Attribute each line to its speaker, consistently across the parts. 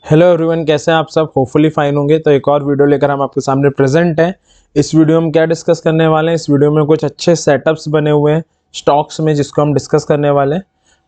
Speaker 1: Hello everyone, कैसे हैं आप सब। होपफुली फाइन होंगे। तो एक और वीडियो लेकर हम आपके सामने प्रेजेंट हैं। इस वीडियो में क्या डिस्कस करने वाले हैं, इस वीडियो में कुछ अच्छे सेटअप्स बने हुए हैं स्टॉक्स में, जिसको हम डिस्कस करने वाले हैं।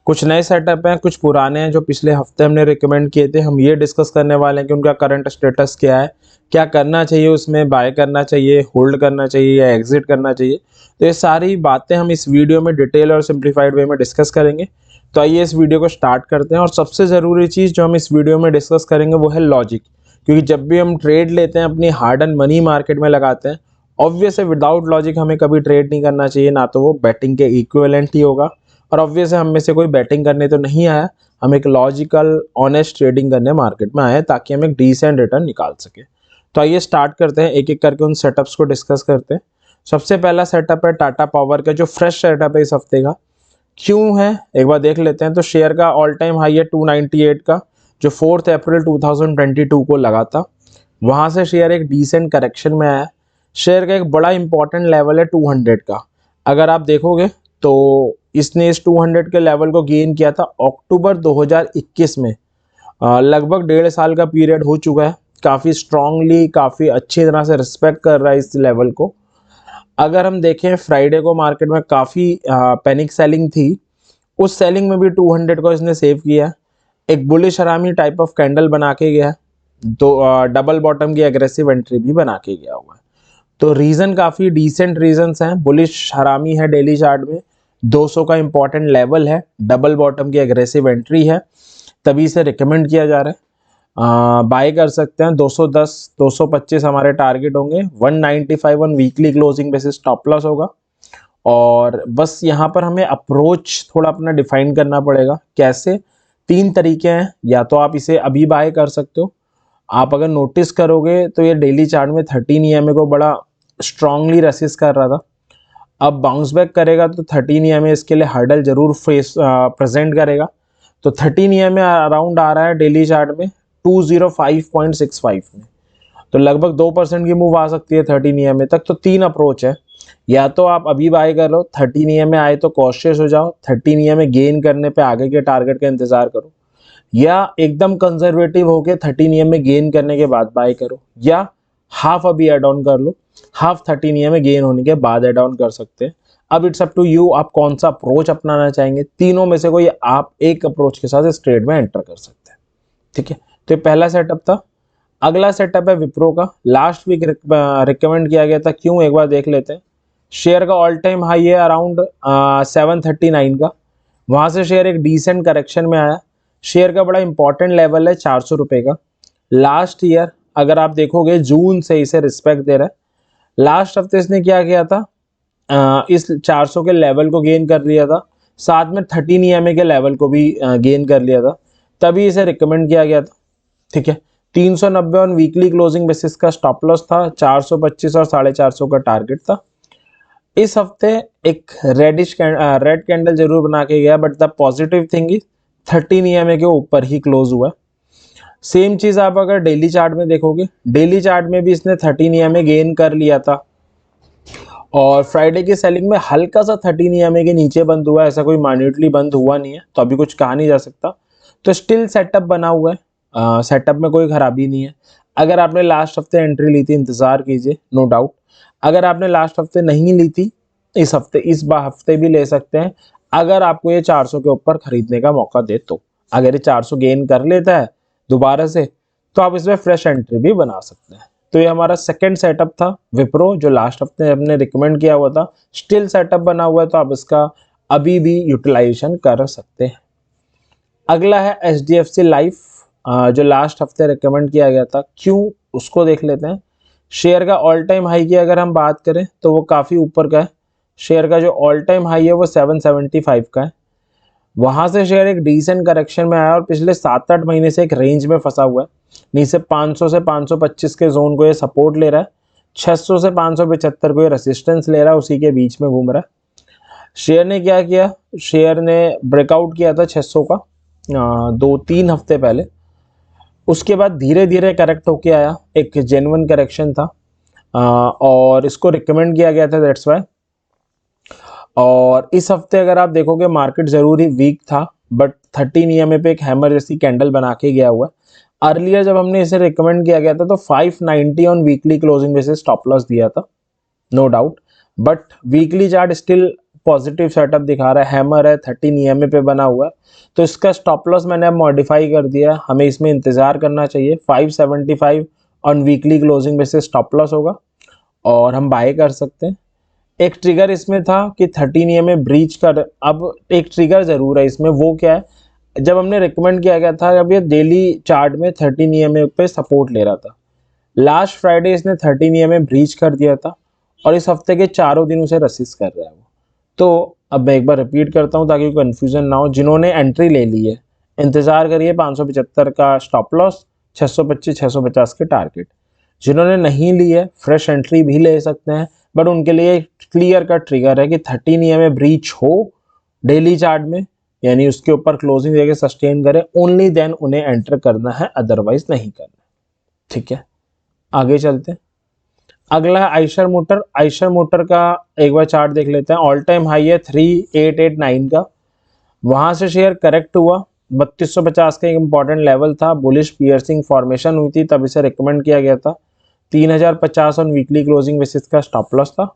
Speaker 1: कुछ नए सेटअप हैं, कुछ पुराने हैं जो पिछले हफ्ते हमने रिकमेंड किए थे। हम ये डिस्कस करने वाले हैं कि उनका करंट स्टेटस क्या है, क्या करना चाहिए, उसमें बाय करना चाहिए, होल्ड करना चाहिए या एग्जिट करना चाहिए। तो ये सारी बातें हम इस वीडियो में डिटेल और सिंप्लीफाइड वे में डिस्कस करेंगे। तो आइए इस वीडियो को स्टार्ट करते हैं। और सबसे ज़रूरी चीज़ जो हम इस वीडियो में डिस्कस करेंगे वो है लॉजिक। क्योंकि जब भी हम ट्रेड लेते हैं, अपनी हार्ड एंड मनी मार्केट में लगाते हैं, ऑब्वियस है विदाउट लॉजिक हमें कभी ट्रेड नहीं करना चाहिए। ना तो वो बैटिंग के इक्विवेलेंट ही होगा, और ऑब्वियस है हम में से कोई बैटिंग करने तो नहीं आया। हम एक लॉजिकल ऑनेस्ट ट्रेडिंग करने मार्केट में आए हैं ताकि हम एक डिसेंट रिटर्न निकाल सके। तो आइए स्टार्ट करते हैं, एक एक करके उन सेटअप्स को डिस्कस करते हैं। सबसे पहला सेटअप है टाटा पावर का, जो फ्रेश सेटअप है इस हफ्ते का। क्यों है एक बार देख लेते हैं। तो शेयर का ऑल टाइम हाई है 298 का, जो 4 अप्रैल 2022 को लगा था। वहां से शेयर एक डिसेंट करेक्शन में आया। शेयर का एक बड़ा इंपॉर्टेंट लेवल है 200 का। अगर आप देखोगे तो इसने इस 200 के लेवल को गेन किया था अक्टूबर 2021 में। लगभग 1.5 साल का पीरियड हो चुका है। काफ़ी स्ट्रांगली, काफ़ी अच्छी तरह से रिस्पेक्ट कर रहा है इस लेवल को। अगर हम देखें फ्राइडे को मार्केट में काफ़ी पैनिक सेलिंग थी। उस सेलिंग में भी 200 को इसने सेव किया। एक बुलिश हरामी टाइप ऑफ कैंडल बना के गया। तो डबल बॉटम की एग्रेसिव एंट्री भी बना के गया हुआ है। तो रीज़न काफ़ी डिसेंट रीजंस हैं। बुलिश हरामी है डेली चार्ट में, 200 का इंपॉर्टेंट लेवल है, डबल बॉटम की एग्रेसिव एंट्री है, तभी इसे रिकमेंड किया जा रहा है। बाय कर सकते हैं। 210 225 हमारे टारगेट होंगे। 195 on weekly closing basis stop loss होगा। और बस यहाँ पर हमें अप्रोच थोड़ा अपना डिफाइन करना पड़ेगा। कैसे? 3 तरीके हैं। या तो आप इसे अभी बाय कर सकते हो। आप अगर नोटिस करोगे तो ये डेली चार्ट में 13 ईएमए को बड़ा स्ट्रांगली रेसिस्ट कर रहा था। अब बाउंस बैक करेगा तो 13 ईएमए इसके लिए हर्डल जरूर फेस प्रेजेंट करेगा। तो 13 ईएमए अराउंड आ रहा है डेली चार्ट में 205.65 में। तो लगभग 2% की मूव आ सकती है 13 ईएमए तक। तो 3 अप्रोच है। या तो आप अभी बाय कर लो, 13 ईएमए आए तो कॉशियस हो जाओ, 13 ईएमए गेन करने पे आगे के टारगेट का इंतजार करो। या एकदम कंजर्वेटिव होके 13 ईएमए गेन करने के बाद बाय करो। या हाफ अभी एड ऑन कर लो, हाफ 13 ईएमए गेन होने के बाद एड ऑन कर सकते हैं। अब इट्स अप टू यू, आप कौन सा अप्रोच अपनाना चाहेंगे। तीनों में से कोई आप एक अप्रोच के साथ इस ट्रेड में एंटर कर सकते हैं। ठीक है, तो ये पहला सेटअप था। अगला सेटअप है विप्रो का। लास्ट वीक रिकमेंड किया गया था। क्यों, एक बार देख लेते हैं। शेयर का ऑल टाइम हाई है अराउंड 739 का। वहां से शेयर एक डिसेंट करेक्शन में आया। शेयर का बड़ा इंपॉर्टेंट लेवल है 400 रुपए का। लास्ट ईयर अगर आप देखोगे जून से इसे रिस्पेक्ट दे रहा है। लास्ट हफ्ते इसने क्या किया था, इस 400 के लेवल को गेन कर लिया था, साथ में 13 ईएमए के लेवल को भी गेन कर लिया था, तभी इसे रिकमेंड किया गया था। ठीक है, 390 ऑन वीकली क्लोजिंग बेसिस का स्टॉप लॉस था, 425 और 450 का टारगेट था। इस हफ्ते एक रेड कैंडल जरूर बना के गया, but the positive thing is 13 EMA के ऊपर ही क्लोज हुआ। सेम चीज आप अगर डेली चार्ट में देखोगे, डेली चार्ट में भी इसने 13 ईएमए गेन कर लिया था। और फ्राइडे की सेलिंग में हल्का सा 13 ईएमए के नीचे बंद हुआ है, ऐसा कोई माइन्यूटली बंद हुआ नहीं है, तो अभी कुछ कहा नहीं जा सकता। तो स्टिल सेटअप बना हुआ है। सेटअप में कोई खराबी नहीं है। अगर आपने लास्ट हफ्ते एंट्री ली थी, इंतजार कीजिए, नो डाउट। अगर आपने लास्ट हफ्ते नहीं ली थी, इस हफ्ते भी ले सकते हैं, अगर आपको ये 400 के ऊपर खरीदने का मौका दे तो। अगर ये 400 गेन कर लेता है दोबारा से, तो आप इसमें फ्रेश एंट्री भी बना सकते हैं। तो ये हमारा सेकंड सेटअप था विप्रो, जो लास्ट हफ्ते हमने रिकमेंड किया हुआ था। स्टिल सेटअप बना हुआ है, तो आप इसका अभी भी यूटिलाइजेशन कर सकते हैं। अगला है HDFC लाइफ, जो लास्ट हफ्ते रिकमेंड किया गया था। क्यों, उसको देख लेते हैं। शेयर का ऑल टाइम हाई की अगर हम बात करें तो वो काफ़ी ऊपर का है। शेयर का जो ऑल टाइम हाई है वो 775 का है। वहां से शेयर एक डिसेंट करेक्शन में आया और पिछले 7-8 महीने से एक रेंज में फंसा हुआ है। नीचे 500 से 525 के जोन को ये सपोर्ट ले रहा है, 600 से 575 को ये रेसिस्टेंस ले रहा है, उसी के बीच में घूम रहा है। शेयर ने क्या किया, शेयर ने ब्रेकआउट किया था 600 का 2-3 हफ्ते पहले। उसके बाद धीरे धीरे करेक्ट होके आया, एक जेन्युइन करेक्शन था। और इसको रिकमेंड किया गया था, दैट्स वाई। और इस हफ्ते अगर आप देखोगे मार्केट जरूर ही वीक था, बट 13 ईएमए पे एक हैमर जैसी कैंडल बना के गया हुआ है। अर्लियर जब हमने इसे रिकमेंड किया गया था तो 590 on weekly closing basis stop loss दिया था, no doubt, but weekly chart still positive setup दिखा रहा है, हैमर है, 13 EMA पे बना हुआ है, तो इसका स्टॉप लॉस मैंने अब मॉडिफाई कर दिया, हमें इसमें इंतजार करना चाहिए। 575 on weekly closing basis stop loss होगा और हम बाय कर सकते हैं। एक ट्रिगर इसमें था कि 13 EMA ब्रीच कर, अब एक ट्रिगर जरूर है इसमें, वो क्या है, जब हमने रिकमेंड किया गया था अब ये डेली चार्ट में 13 EMA पे सपोर्ट ले रहा था, लास्ट फ्राइडे इसने 13 EMA ब्रीच कर दिया था और इस हफ्ते के चारों दिन उसे रसिस्ट कर रहा है वो। तो अब मैं एक बार रिपीट करता हूँ ताकि कन्फ्यूजन ना हो, जिन्होंने एंट्री ले ली है इंतजार करिए 575 का स्टॉप लॉस, 625 650 के टारगेट। जिन्होंने नहीं ली है फ्रेश एंट्री भी ले सकते हैं, बट उनके लिए क्लियर का ट्रिगर है कि 13 EMA ब्रीच हो डेली चार्ट में, यानी उसके ऊपर क्लोजिंग देके सस्टेन करे, ओनली देन उन्हें एंटर करना है, अदरवाइज नहीं करना। ठीक है, आगे चलते हैं। अगला है आइशर मोटर। आइशर मोटर का एक बार चार्ट देख लेते हैं। ऑल टाइम हाई है 3889 का, वहां से शेयर करेक्ट हुआ, 3250 का एक इंपॉर्टेंट लेवल था, बुलिश पियर्सिंग फॉर्मेशन हुई थी, तब इसे रिकमेंड किया गया था। 3050 ऑन वीकली क्लोजिंग बेसिस का स्टॉप लॉस था,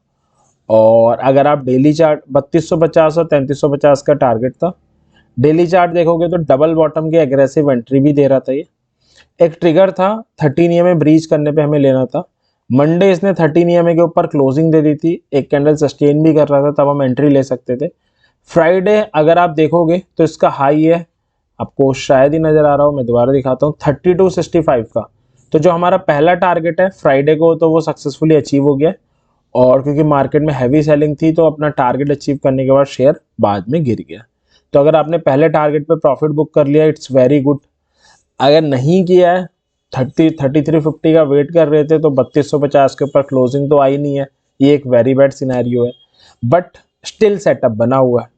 Speaker 1: और अगर आप डेली चार्ट 3250 और 3350 का टारगेट था। डेली चार्ट देखोगे तो डबल बॉटम की एग्रेसिव एंट्री भी दे रहा था ये। एक ट्रिगर था 13 EMA ब्रीच करने पे हमें लेना था। मंडे इसने 13 EMA के ऊपर क्लोजिंग दे दी थी, एक कैंडल सस्टेन भी कर रहा था, तब हम एंट्री ले सकते थे। फ्राइडे अगर आप देखोगे तो इसका हाई है, आपको शायद ही नजर आ रहा हो, मैं दोबारा दिखाता हूँ, 3265 का। तो जो हमारा पहला टारगेट है फ्राइडे को, तो वो सक्सेसफुली अचीव हो गया, और क्योंकि मार्केट में हैवी सेलिंग थी तो अपना टारगेट अचीव करने के बाद शेयर बाद में गिर गया। तो अगर आपने पहले टारगेट पे प्रॉफिट बुक कर लिया, इट्स वेरी गुड। अगर नहीं किया है, 3350 का वेट कर रहे थे, तो 3250 के ऊपर क्लोजिंग तो आई नहीं है, ये एक वेरी बैड सिनेरियो है, बट स्टिल सेटअप बना हुआ है।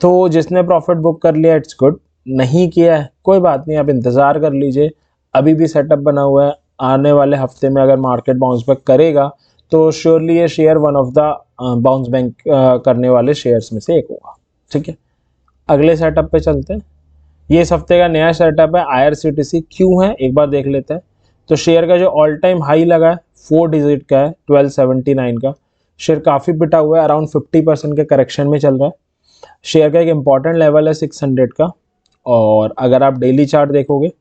Speaker 1: तो जिसने प्रॉफिट बुक कर लिया इट्स गुड, नहीं किया है कोई बात नहीं, आप इंतज़ार कर लीजिए, अभी भी सेटअप बना हुआ है। आने वाले हफ्ते में अगर मार्केट बाउंस बैक करेगा तो श्योरली ये share one of the bounce back करने वाले शेयर्स में से एक होगा। ठीक है, अगले सेटअप पे चलते हैं। ये इस हफ्ते का नया सेटअप है IRCTC। क्यों है एक बार देख लेते हैं। तो शेयर का जो ऑल टाइम हाई लगा है 4 डिजिट का है 1279 का, शेयर काफ़ी पिटा हुआ है, अराउंड 50% के करेक्शन में चल रहा है। शेयर का एक इंपॉर्टेंट लेवल है 600 का, और अगर आप डेली चार्ट देखोगे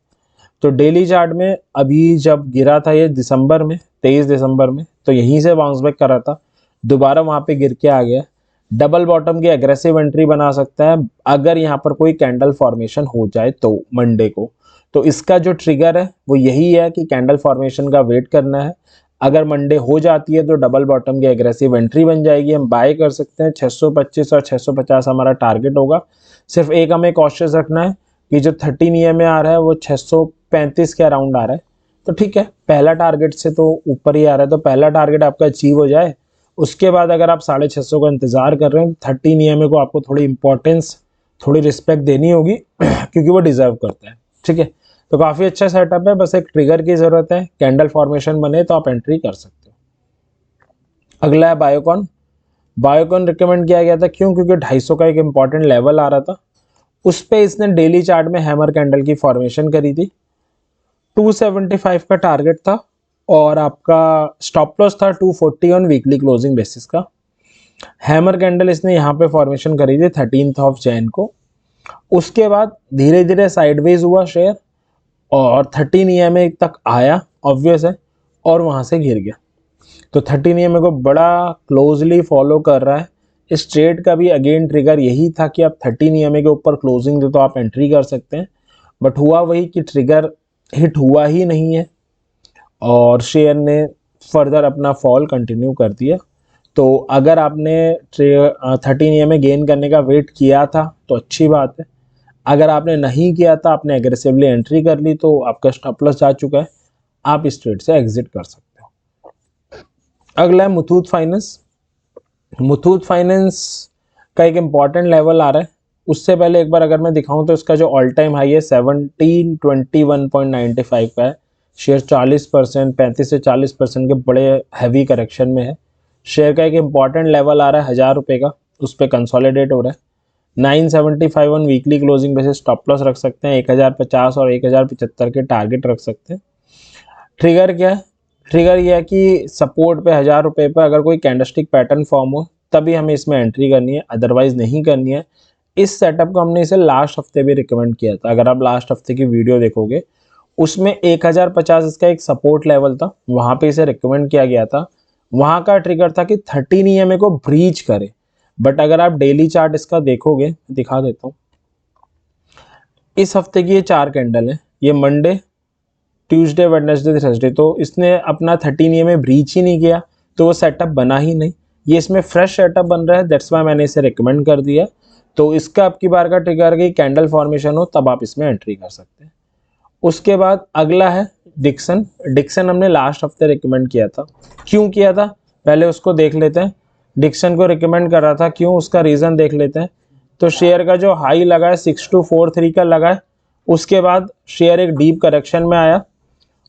Speaker 1: तो डेली चार्ट में अभी जब गिरा था ये दिसंबर में, 23 दिसंबर में, तो यहीं से बाउंस बैक करा था, दोबारा वहाँ पे गिर के आ गया। डबल बॉटम की एग्रेसिव एंट्री बना सकता है अगर यहाँ पर कोई कैंडल फॉर्मेशन हो जाए तो मंडे को। तो इसका जो ट्रिगर है वो यही है कि कैंडल फॉर्मेशन का वेट करना है। अगर मंडे हो जाती है तो डबल बॉटम की एग्रेसिव एंट्री बन जाएगी, हम बाय कर सकते हैं। 625 और 650 हमारा टारगेट होगा। सिर्फ एक हमें कॉशियस रखना है कि जो 13 EMA आ रहा है वो 635 के अराउंड आ रहा है, तो ठीक है, पहला टारगेट से तो ऊपर ही आ रहा है, तो पहला टारगेट आपका अचीव हो जाए, उसके बाद अगर आप 650 का इंतजार कर रहे हैं, 13 EMA को आपको थोड़ी इंपॉर्टेंस, थोड़ी रिस्पेक्ट देनी होगी क्योंकि वो डिजर्व करता है। ठीक है, तो काफ़ी अच्छा सेटअप है, बस एक ट्रिगर की ज़रूरत है, कैंडल फॉर्मेशन बने तो आप एंट्री कर सकते हो। अगला है बायोकॉन। बायोकॉन रिकमेंड किया गया था, क्यों? क्योंकि 250 का एक इंपॉर्टेंट लेवल आ रहा था, उस पर इसने डेली चार्ट में हैमर कैंडल की फॉर्मेशन करी थी। 275 का टारगेट था और आपका स्टॉप लॉस था 240 ऑन वीकली क्लोजिंग बेसिस का। हैमर कैंडल इसने यहाँ पे फॉर्मेशन करी थी 13 जैन को। उसके बाद धीरे धीरे साइडवेज हुआ शेयर और 13 EMA तक आया, ऑब्वियस है, और वहाँ से गिर गया। तो 13 EMA को बड़ा क्लोजली फॉलो कर रहा है। इस ट्रेड का भी अगेन ट्रिगर यही था कि आप 13 EMA के ऊपर क्लोजिंग दे तो आप एंट्री कर सकते हैं, बट हुआ वही कि ट्रिगर हिट हुआ ही नहीं है और शेयर ने फर्दर अपना फॉल कंटिन्यू कर दिया। तो अगर आपने 13 EMA गेन करने का वेट किया था तो अच्छी बात है, अगर आपने नहीं किया था, आपने एग्रेसिवली एंट्री कर ली, तो आपका स्टॉप लॉस जा चुका है, आप इस ट्रेड से एग्जिट कर सकते हो। अगला है मुथूट फाइनेंस। मुथूट फाइनेंस का एक इम्पॉर्टेंट लेवल आ रहा है। उससे पहले एक बार अगर मैं दिखाऊं तो इसका जो ऑल टाइम हाई है 1721.95 का है। शेयर 40%, 35 से 40% के बड़े हैवी करेक्शन में है। शेयर का एक इम्पॉर्टेंट लेवल आ रहा है 1000 रुपये का, उस पर कंसोलिडेट हो रहा है। 975 on weekly closing basis stop loss रख सकते हैं, 1050 और 1075 के टारगेट रख सकते हैं। ट्रिगर क्या है? ट्रिगर यह है कि सपोर्ट पे 1000 रुपये पर अगर कोई कैंडलस्टिक पैटर्न फॉर्म हो तभी हमें इसमें एंट्री करनी है, अदरवाइज नहीं करनी है। इस सेटअप को हमने इसे लास्ट हफ्ते भी रिकमेंड किया था। अगर आप लास्ट हफ्ते की वीडियो देखोगे उसमें 1050 इसका एक सपोर्ट लेवल था, वहाँ पे इसे रिकमेंड किया गया था। वहाँ का ट्रिगर था कि 13 EMA को ब्रीच करे। बट अगर आप डेली चार्ट इसका देखोगे, दिखा देता हूँ, इस हफ्ते की ये 4 कैंडल है, ये मंडे, ट्यूसडे, वेडनेसडे, थर्सडे, तो इसने अपना 13 EMA ब्रीच ही नहीं किया, तो वो सेटअप बना ही नहीं। ये इसमें फ्रेश सेटअप बन रहा है, दैट्स वाई मैंने इसे रिकमेंड कर दिया। तो इसका अब की बार का ट्रिगर की कैंडल फॉर्मेशन हो तब आप इसमें एंट्री कर सकते हैं। उसके बाद अगला है डिक्सन। डिक्सन हमने लास्ट हफ्ते रिकमेंड किया था। क्यों किया था पहले उसको देख लेते हैं। डिक्सन को रिकमेंड कर रहा था क्यों, उसका रीज़न देख लेते हैं। तो शेयर का जो हाई लगा है 6243 का लगा है, उसके बाद शेयर एक डीप करेक्शन में आया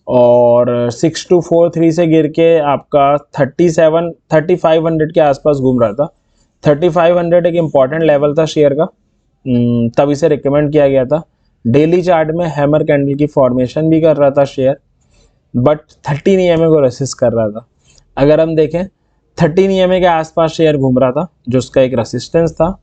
Speaker 1: और 6243 से गिर के आपका 3500 के आसपास घूम रहा था। 3500 एक इम्पॉर्टेंट लेवल था शेयर का, तब इसे रिकमेंड किया गया था। डेली चार्ट में हैमर कैंडल की फॉर्मेशन भी कर रहा था शेयर, बट 13 EMA को रेसिस्ट कर रहा था। अगर हम देखें 13 EMA के आसपास शेयर घूम रहा था, जो उसका एक रेसिस्टेंस था।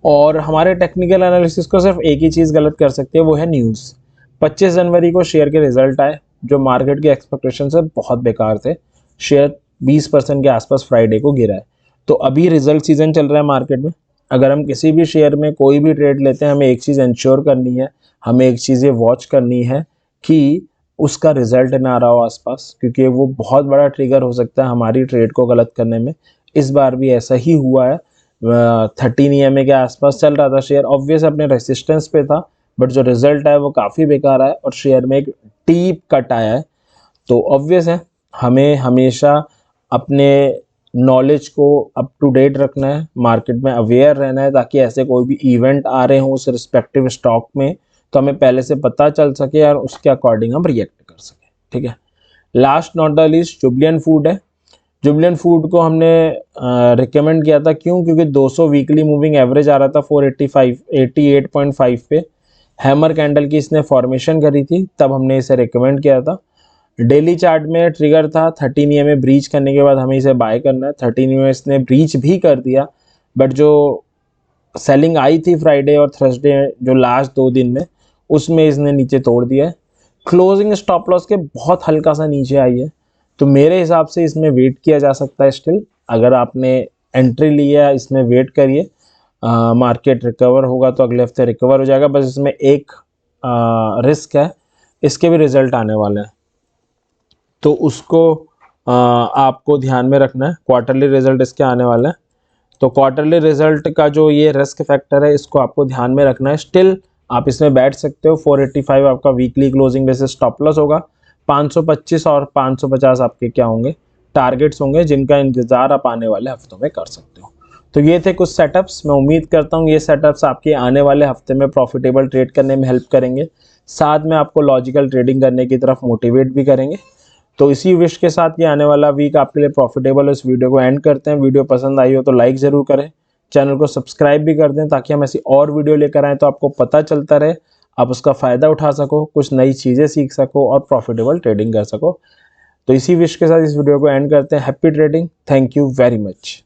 Speaker 1: और हमारे टेक्निकल एनालिसिस को सिर्फ एक ही चीज़ गलत कर सकती है, वो है न्यूज़। 25 जनवरी को शेयर के रिजल्ट आए जो मार्केट के एक्सपेक्टेशन से बहुत बेकार थे। शेयर 20% के आसपास फ्राइडे को गिरा है। तो अभी रिजल्ट सीजन चल रहा है मार्केट में। अगर हम किसी भी शेयर में कोई भी ट्रेड लेते हैं, हमें एक चीज़ इंश्योर करनी है, हमें एक चीज़ ये वॉच करनी है कि उसका रिजल्ट ना रहा हो आसपास, क्योंकि वो बहुत बड़ा ट्रिगर हो सकता है हमारी ट्रेड को गलत करने में। इस बार भी ऐसा ही हुआ है। 13 EMA के आसपास चल रहा था शेयर, ऑब्वियस अपने रेसिस्टेंस पे था, बट जो रिजल्ट आया वो काफ़ी बेकार आया और शेयर में एक डीप कट आया है। तो ऑब्वियस है हमें हमेशा अपने नॉलेज को अप टू डेट रखना है, मार्केट में अवेयर रहना है, ताकि ऐसे कोई भी इवेंट आ रहे हों उस रिस्पेक्टिव स्टॉक में तो हमें पहले से पता चल सके और उसके अकॉर्डिंग हम रिएक्ट कर सकें। ठीक है। Last not the least Jubilant food है। जुबिलियंट फूड को हमने रिकमेंड किया था क्यों, क्योंकि 200 वीकली मूविंग एवरेज आ रहा था 488.5 पे। हैमर कैंडल की इसने फॉर्मेशन करी थी, तब हमने इसे रिकमेंड किया था। डेली चार्ट में ट्रिगर था 13 EMA ब्रीच करने के बाद हमें इसे बाय करना है। 13 EMA इसने ब्रीच भी कर दिया, बट जो सेलिंग आई थी फ्राइडे और थर्सडे जो लास्ट 2 दिन में, उसमें इसने नीचे तोड़ दिया है। क्लोजिंग स्टॉप लॉस के बहुत हल्का सा नीचे आई है, तो मेरे हिसाब से इसमें वेट किया जा सकता है स्टिल। अगर आपने एंट्री लिया इसमें वेट करिए, मार्केट रिकवर होगा तो अगले हफ्ते रिकवर हो जाएगा। बस इसमें एक रिस्क है, इसके भी रिजल्ट आने वाले हैं, तो उसको आपको ध्यान में रखना है। क्वार्टरली रिजल्ट इसके आने वाले हैं, तो क्वार्टरली रिजल्ट का जो ये रिस्क फैक्टर है इसको आपको ध्यान में रखना है। स्टिल आप इसमें बैठ सकते हो। 485 आपका weekly closing basis stop loss होगा। 525 और 550 आपके क्या होंगे, टारगेट्स होंगे, जिनका इंतजार आप आने वाले हफ्तों में कर सकते हो। तो ये थे कुछ सेटअप्स। मैं उम्मीद करता हूँ ये सेटअप्स आपके आने वाले हफ्ते में प्रॉफिटेबल ट्रेड करने में हेल्प करेंगे, साथ में आपको लॉजिकल ट्रेडिंग करने की तरफ मोटिवेट भी करेंगे। तो इसी विश के साथ ये आने वाला वीक आपके लिए प्रॉफिटेबल है। इस वीडियो को एंड करते हैं। वीडियो पसंद आई हो तो लाइक ज़रूर करें, चैनल को सब्सक्राइब भी कर दें, ताकि हम ऐसी और वीडियो लेकर आएँ तो आपको पता चलता रहे, आप उसका फ़ायदा उठा सको, कुछ नई चीज़ें सीख सको और प्रॉफिटेबल ट्रेडिंग कर सको। तो इसी विश के साथ इस वीडियो को एंड करते हैं। Happy trading. Thank you very much.